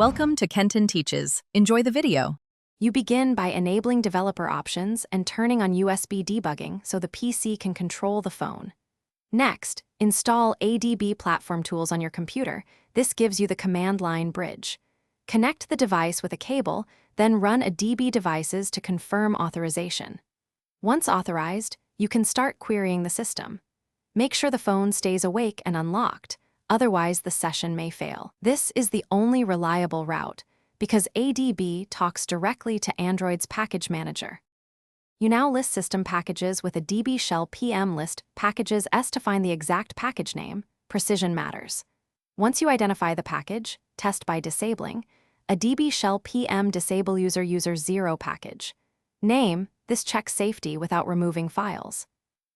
Welcome to Kenton Teaches. Enjoy the video. You begin by enabling developer options and turning on USB debugging so the PC can control the phone. Next, install ADB platform tools on your computer. This gives you the command line bridge. Connect the device with a cable, then run a DB devices to confirm authorization. Once authorized, you can start querying the system. Make sure the phone stays awake and unlocked, otherwise the session may fail. This is the only reliable route, because ADB talks directly to Android's package manager. You now list system packages with a DB shell PM list packages S to find the exact package name. Precision matters. Once you identify the package, test by disabling, a DB shell PM disable user 0 package. Name, this checks safety without removing files.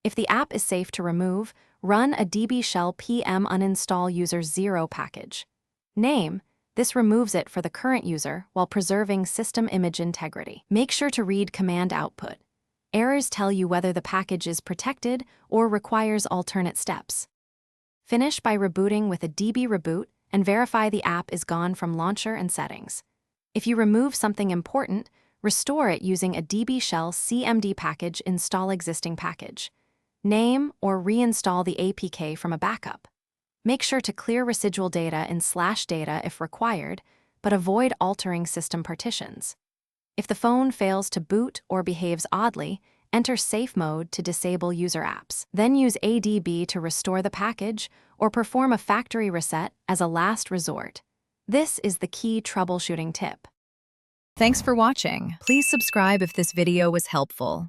If the app is safe to remove, run a DB shell PM uninstall user 0 package. Name, this removes it for the current user while preserving system image integrity. Make sure to read command output. Errors tell you whether the package is protected or requires alternate steps. Finish by rebooting with a DB reboot and verify the app is gone from launcher and settings. If you remove something important, restore it using a DB shell CMD package install existing package. Name or reinstall the APK from a backup. Make sure to clear residual data in /data if required, but avoid altering system partitions. If the phone fails to boot or behaves oddly, enter safe mode to disable user apps. Then use ADB to restore the package or perform a factory reset as a last resort. This is the key troubleshooting tip. Thanks for watching. Please subscribe if this video was helpful.